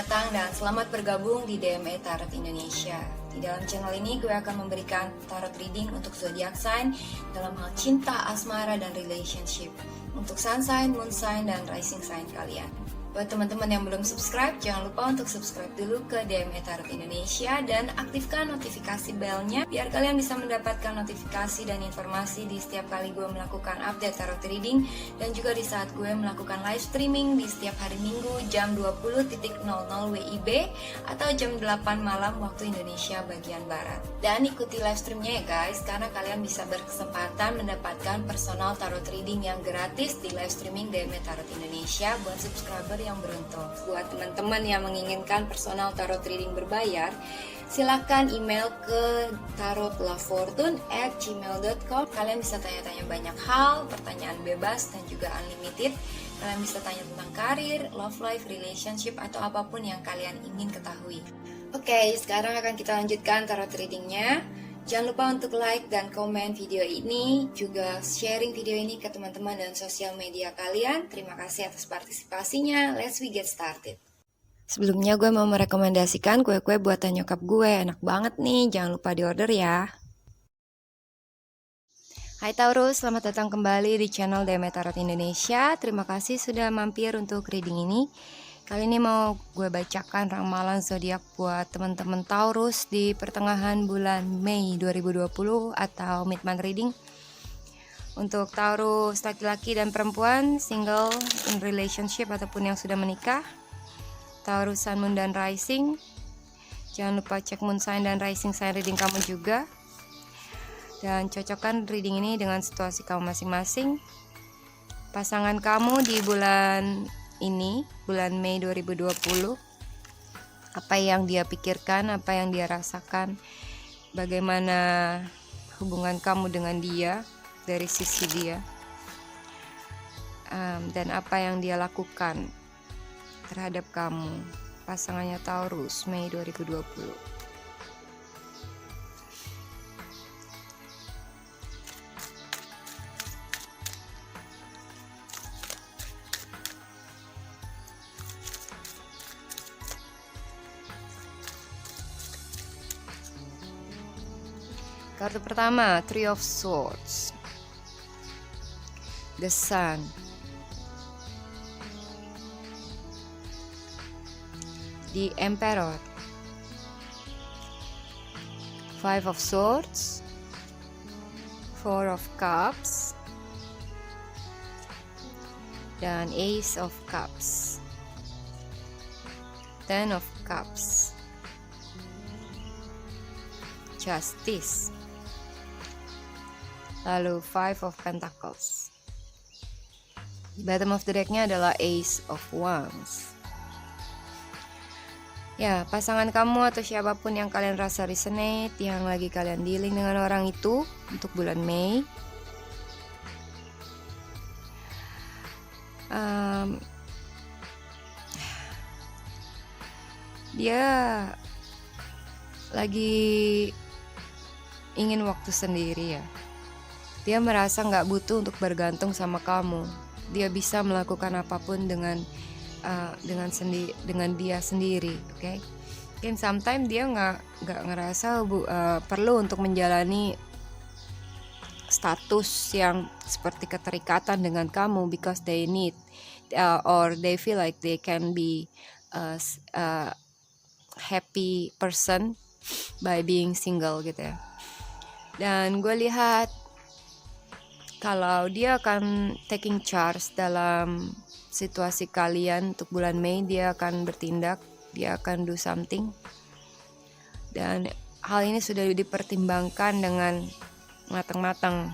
datang dan selamat bergabung di DME Tarot Indonesia. Di dalam channel ini gue akan memberikan tarot reading untuk zodiac sign dalam hal cinta, asmara, dan relationship. Untuk sun sign, moon sign, dan rising sign kalian. Buat teman-teman yang belum subscribe, jangan lupa untuk subscribe dulu ke DME Tarot Indonesia dan aktifkan notifikasi belnya biar kalian bisa mendapatkan notifikasi dan informasi di setiap kali gue melakukan update tarot reading dan juga di saat gue melakukan live streaming di setiap hari Minggu jam 20.00 WIB atau jam 8 malam waktu Indonesia bagian Barat. Dan ikuti live streamnya ya guys, karena kalian bisa berkesempatan mendapatkan personal tarot reading yang gratis di live streaming DME Tarot Indonesia buat subscriber yang beruntung. Buat teman-teman yang menginginkan personal tarot reading berbayar, silahkan email ke tarotlafortune@gmail.com. Kalian bisa tanya-tanya banyak hal, pertanyaan bebas dan juga unlimited. Kalian bisa tanya tentang karir, love life, relationship, atau apapun yang kalian ingin ketahui. Oke, sekarang akan kita lanjutkan tarot readingnya. Jangan lupa untuk like dan komen video ini, juga sharing video ini ke teman-teman dan sosial media kalian. Terima kasih atas partisipasinya. Let's we get started. Sebelumnya gue mau merekomendasikan kue-kue buatan nyokap gue. Enak banget nih, jangan lupa diorder ya. Hai Taurus, selamat datang kembali di channel DME Tarot Indonesia. Terima kasih sudah mampir untuk reading ini. Kali ini mau gue bacakan ramalan zodiak buat teman-teman Taurus di pertengahan bulan Mei 2020 atau mid-month reading. Untuk Taurus laki-laki dan perempuan, single, in relationship ataupun yang sudah menikah. Taurus Sun, Moon, dan Rising. Jangan lupa cek Moon sign dan Rising sign reading kamu juga. Dan cocokkan reading ini dengan situasi kamu masing-masing. Pasangan kamu di bulan ini, bulan Mei 2020, apa yang dia pikirkan, apa yang dia rasakan, bagaimana hubungan kamu dengan dia dari sisi dia, dan apa yang dia lakukan terhadap kamu, pasangannya Taurus Mei 2020. Kartu pertama, Three of Swords, The Sun, The Emperor, Five of Swords, Four of Cups, dan Ace of Cups, Ten of Cups, Justice, lalu Five of Pentacles. Di bottom of the decknya adalah Ace of Wands. Ya, pasangan kamu atau siapapun yang kalian rasa resonate, yang lagi kalian dealing dengan orang itu untuk bulan Mei, dia lagi ingin waktu sendiri ya. Dia merasa nggak butuh untuk bergantung sama kamu. Dia bisa melakukan apapun dengan dia sendiri, oke? Okay? Mungkin sometimes dia nggak ngerasa perlu untuk menjalani status yang seperti keterikatan dengan kamu because they need or they feel like they can be a happy person by being single gitu ya. Dan gue lihat kalau dia akan taking charge dalam situasi kalian untuk bulan Mei, dia akan bertindak, dia akan do something. Dan hal ini sudah dipertimbangkan dengan matang-matang.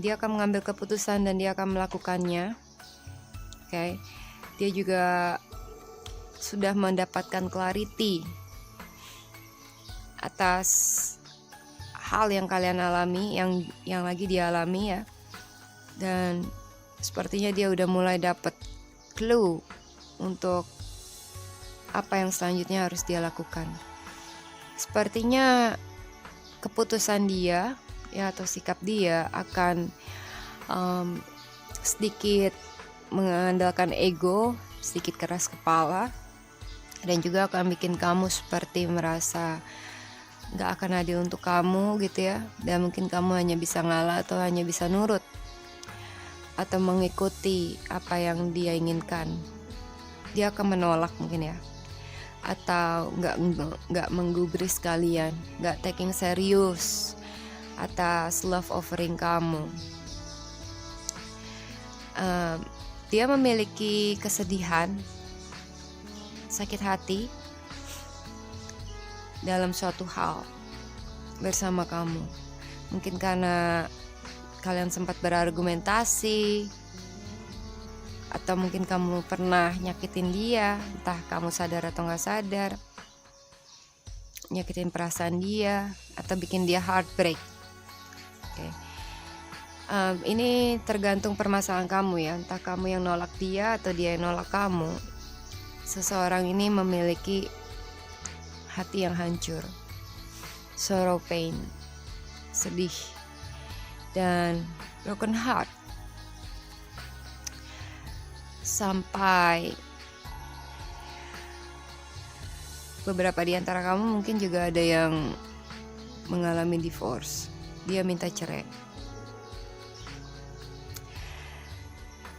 Dia akan mengambil keputusan dan dia akan melakukannya. Okay. Dia juga sudah mendapatkan clarity atas hal yang kalian alami, yang lagi dia alami ya. Dan sepertinya dia udah mulai dapet clue untuk apa yang selanjutnya harus dia lakukan. Sepertinya keputusan dia ya atau sikap dia akan sedikit mengandalkan ego, sedikit keras kepala, dan juga akan bikin kamu seperti merasa gak akan adil untuk kamu gitu ya. Dan mungkin kamu hanya bisa ngalah atau hanya bisa nurut atau mengikuti apa yang dia inginkan. Dia akan menolak mungkin ya, atau nggak menggubris kalian, nggak taking serius atas love offering kamu. Dia memiliki kesedihan, sakit hati dalam suatu hal bersama kamu. Mungkin karena kalian sempat berargumentasi, atau mungkin kamu pernah nyakitin dia, entah kamu sadar atau gak sadar, nyakitin perasaan dia atau bikin dia heartbreak. Okay. Ini tergantung permasalahan kamu ya, entah kamu yang nolak dia atau dia yang nolak kamu. Seseorang ini memiliki hati yang hancur, sorrow, pain, sedih, dan broken heart. Sampai beberapa di antara kamu mungkin juga ada yang mengalami divorce. Dia minta cerai.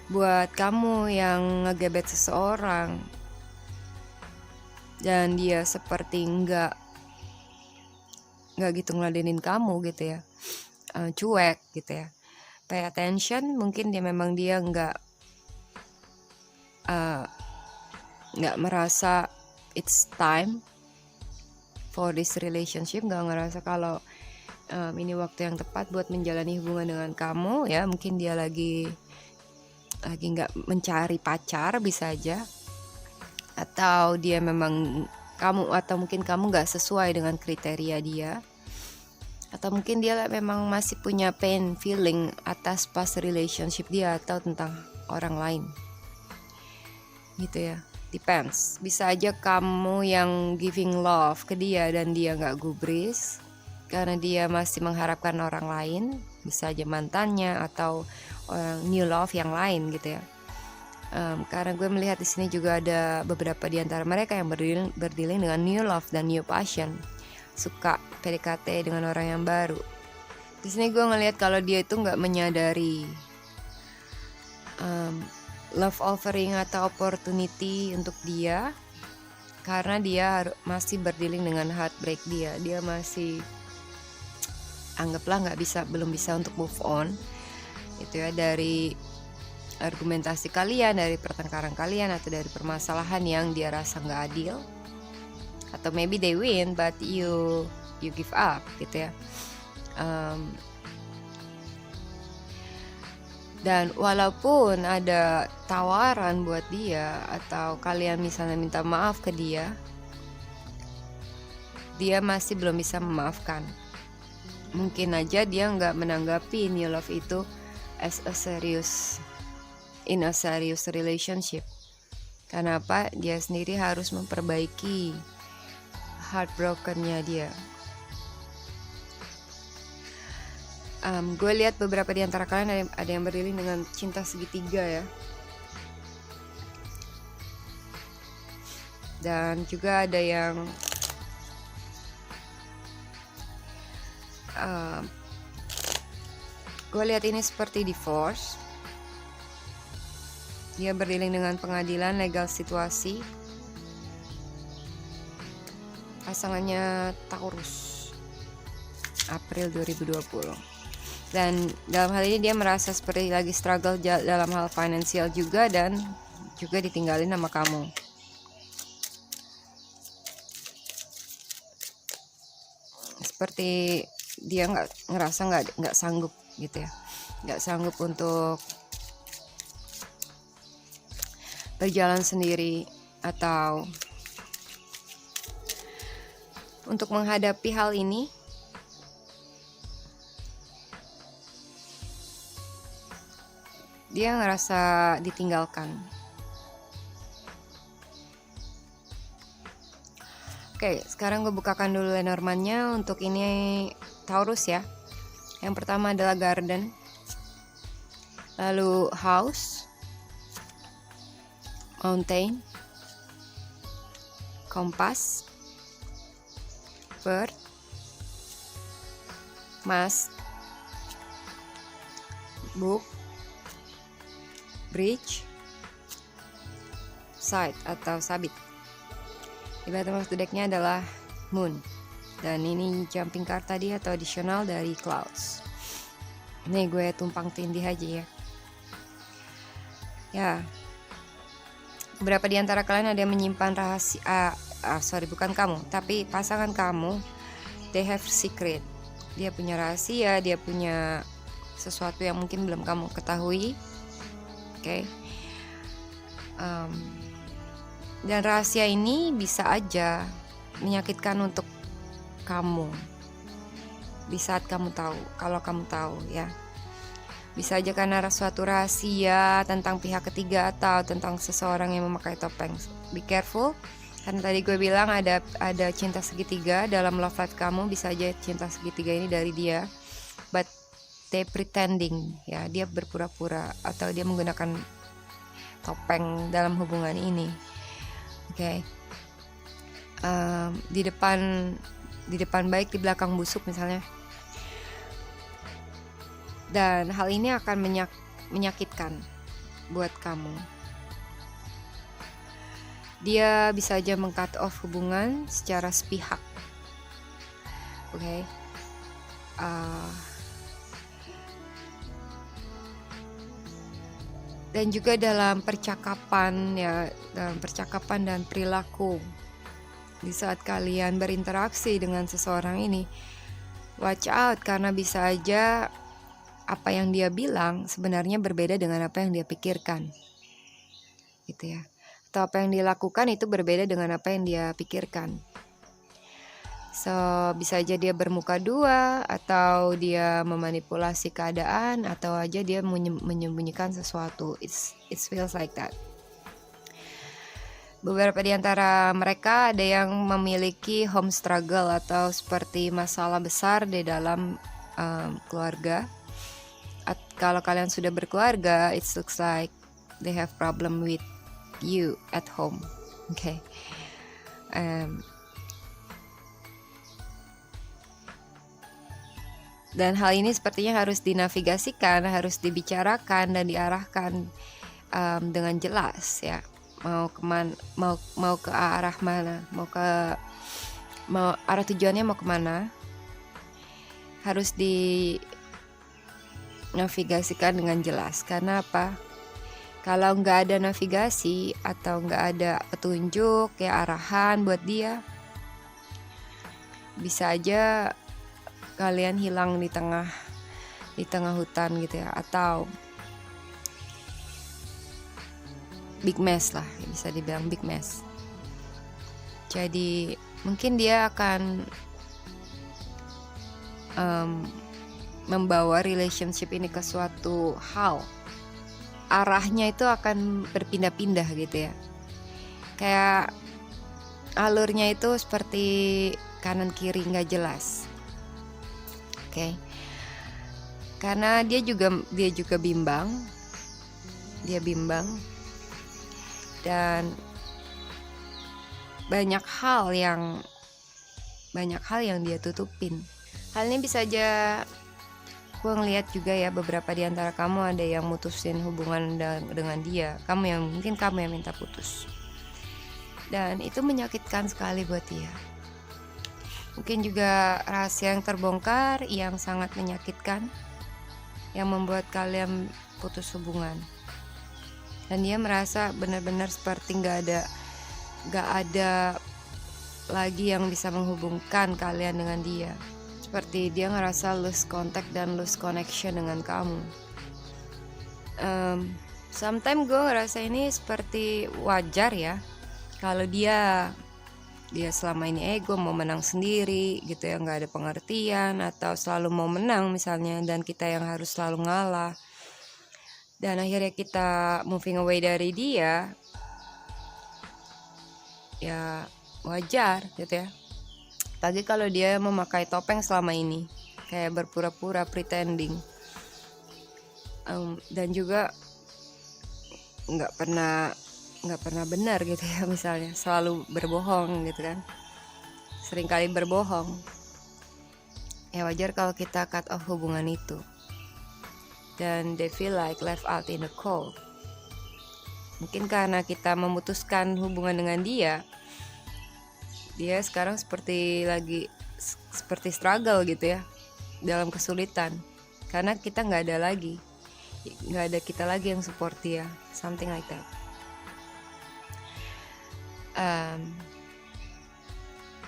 Buat kamu yang ngegebet seseorang dan dia seperti nggak gitu ngeladenin kamu gitu ya, cuek gitu ya, pay attention. Mungkin dia memang dia nggak merasa it's time for this relationship, nggak ngerasa kalau ini waktu yang tepat buat menjalani hubungan dengan kamu ya. Mungkin dia lagi nggak mencari pacar, bisa aja, atau dia memang kamu, atau mungkin kamu nggak sesuai dengan kriteria dia, atau mungkin dia memang masih punya pain feeling atas past relationship dia atau tentang orang lain gitu ya. Depends. Bisa aja kamu yang giving love ke dia dan dia gak gubris karena dia masih mengharapkan orang lain. Bisa aja mantannya atau orang new love yang lain gitu ya. Karena gue melihat di sini juga ada beberapa di antara mereka yang berdealing dengan new love dan new passion, suka PDKT dengan orang yang baru. Di sini gue ngelihat kalau dia itu gak menyadari love offering atau opportunity untuk dia, karena dia masih berdealing dengan heartbreak dia masih anggaplah belum bisa untuk move on itu ya, dari argumentasi kalian, dari pertengkaran kalian, atau dari permasalahan yang dia rasa nggak adil, atau maybe they win but you give up gitu ya. Dan walaupun ada tawaran buat dia, atau kalian misalnya minta maaf ke dia masih belum bisa memaafkan. Mungkin aja dia nggak menanggapi new love itu as a serious relationship. Karena apa? Dia sendiri harus memperbaiki heartbrokennya dia. Gue lihat beberapa di antara kalian ada yang berdiri dengan cinta segitiga ya. Dan juga ada yang gue lihat ini seperti divorce. Dia berdiri dengan pengadilan, legal situasi. Pasangannya Taurus, April 2020. Dan dalam hal ini dia merasa seperti lagi struggle dalam hal finansial juga, dan juga ditinggalin sama kamu. Seperti dia ngerasa nggak sanggup gitu ya, nggak sanggup untuk berjalan sendiri atau untuk menghadapi hal ini. Dia ngerasa ditinggalkan. Oke, sekarang gue bukakan dulu Lenormand-nya. Untuk ini Taurus ya. Yang pertama adalah Garden, lalu House, mountain, compass, bird, mask, book, bridge, side atau sabit. Di bottom of the deck-nya adalah moon. Dan ini jumping card tadi atau additional dari clouds. Ini gue tumpang tindih aja ya. Ya. Beberapa di antara kalian ada yang menyimpan rahasia. Bukan kamu, tapi pasangan kamu. They have secret. Dia punya rahasia, dia punya sesuatu yang mungkin belum kamu ketahui. Oke. Dan rahasia ini bisa aja menyakitkan untuk kamu di saat kamu tahu, kalau kamu tahu ya. Bisa aja karena suatu rahasia tentang pihak ketiga atau tentang seseorang yang memakai topeng. Be careful, karena tadi gue bilang ada cinta segitiga dalam love life kamu. Bisa aja cinta segitiga ini dari dia, but they pretending ya, dia berpura-pura atau dia menggunakan topeng dalam hubungan ini. Oke. Di depan baik, di belakang busuk misalnya. Dan hal ini akan menyakitkan buat kamu. Dia bisa aja meng-cut off hubungan secara sepihak. Oke. Dan juga dalam percakapan dan perilaku. Di saat kalian berinteraksi dengan seseorang ini, watch out, karena bisa aja apa yang dia bilang sebenarnya berbeda dengan apa yang dia pikirkan, gitu ya. Atau apa yang dia lakukan itu berbeda dengan apa yang dia pikirkan. So, bisa aja dia bermuka dua, atau dia memanipulasi keadaan, atau aja dia menyembunyikan sesuatu. It feels like that. Beberapa di antara mereka ada yang memiliki home struggle atau seperti masalah besar di dalam keluarga. Kalau kalian sudah berkeluarga, it looks like they have problem with you at home. Okay. Dan hal ini sepertinya harus dinavigasikan, harus dibicarakan dan diarahkan dengan jelas ya. Mau ke arah mana, arah tujuannya mau kemana, harus dinavigasikan dengan jelas. Karena apa? Kalau nggak ada navigasi atau nggak ada petunjuk ya, arahan buat dia, bisa aja kalian hilang di tengah hutan gitu ya, atau big mess lah, bisa dibilang big mess. Jadi mungkin dia akan membawa relationship ini ke suatu hal, arahnya itu akan berpindah-pindah gitu ya, kayak alurnya itu seperti kanan kiri nggak jelas. Oke. Karena dia juga bimbang, dan banyak hal yang dia tutupin. Hal ini bisa aja gue ngeliat juga ya, beberapa di antara kamu ada yang mutusin hubungan dengan dia, mungkin kamu yang minta putus, dan itu menyakitkan sekali buat dia. Mungkin juga rahasia yang terbongkar yang sangat menyakitkan, yang membuat kalian putus hubungan. Dan dia merasa benar-benar seperti gak ada lagi yang bisa menghubungkan kalian dengan dia. Seperti dia ngerasa lose contact dan lose connection dengan kamu. Sometimes gue ngerasa ini seperti wajar ya, kalau dia selama ini ego, mau menang sendiri gitu ya, nggak ada pengertian, atau selalu mau menang misalnya, dan kita yang harus selalu ngalah, dan akhirnya kita moving away dari dia, ya wajar gitu ya. Apalagi kalau dia memakai topeng selama ini, kayak berpura-pura, pretending, dan juga nggak pernah nggak pernah benar gitu ya, misalnya selalu berbohong gitu kan, seringkali berbohong, ya wajar kalau kita cut off hubungan itu dan they feel like left out in the cold. Mungkin karena kita memutuskan hubungan dengan dia sekarang seperti struggle gitu ya, dalam kesulitan, karena kita nggak ada kita lagi yang support dia, something like that.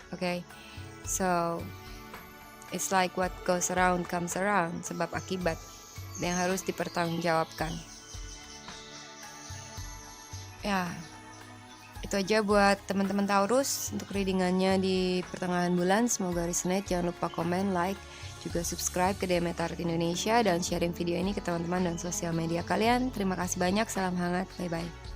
Okay, so it's like what goes around comes around, sebab akibat yang harus dipertanggungjawabkan. Ya, itu aja buat teman-teman Taurus untuk readingannya di pertengahan bulan. Semoga resonate. Jangan lupa komen, like, juga subscribe ke DME Tarot Indonesia dan sharing video ini ke teman-teman dan sosial media kalian. Terima kasih banyak, salam hangat, bye-bye.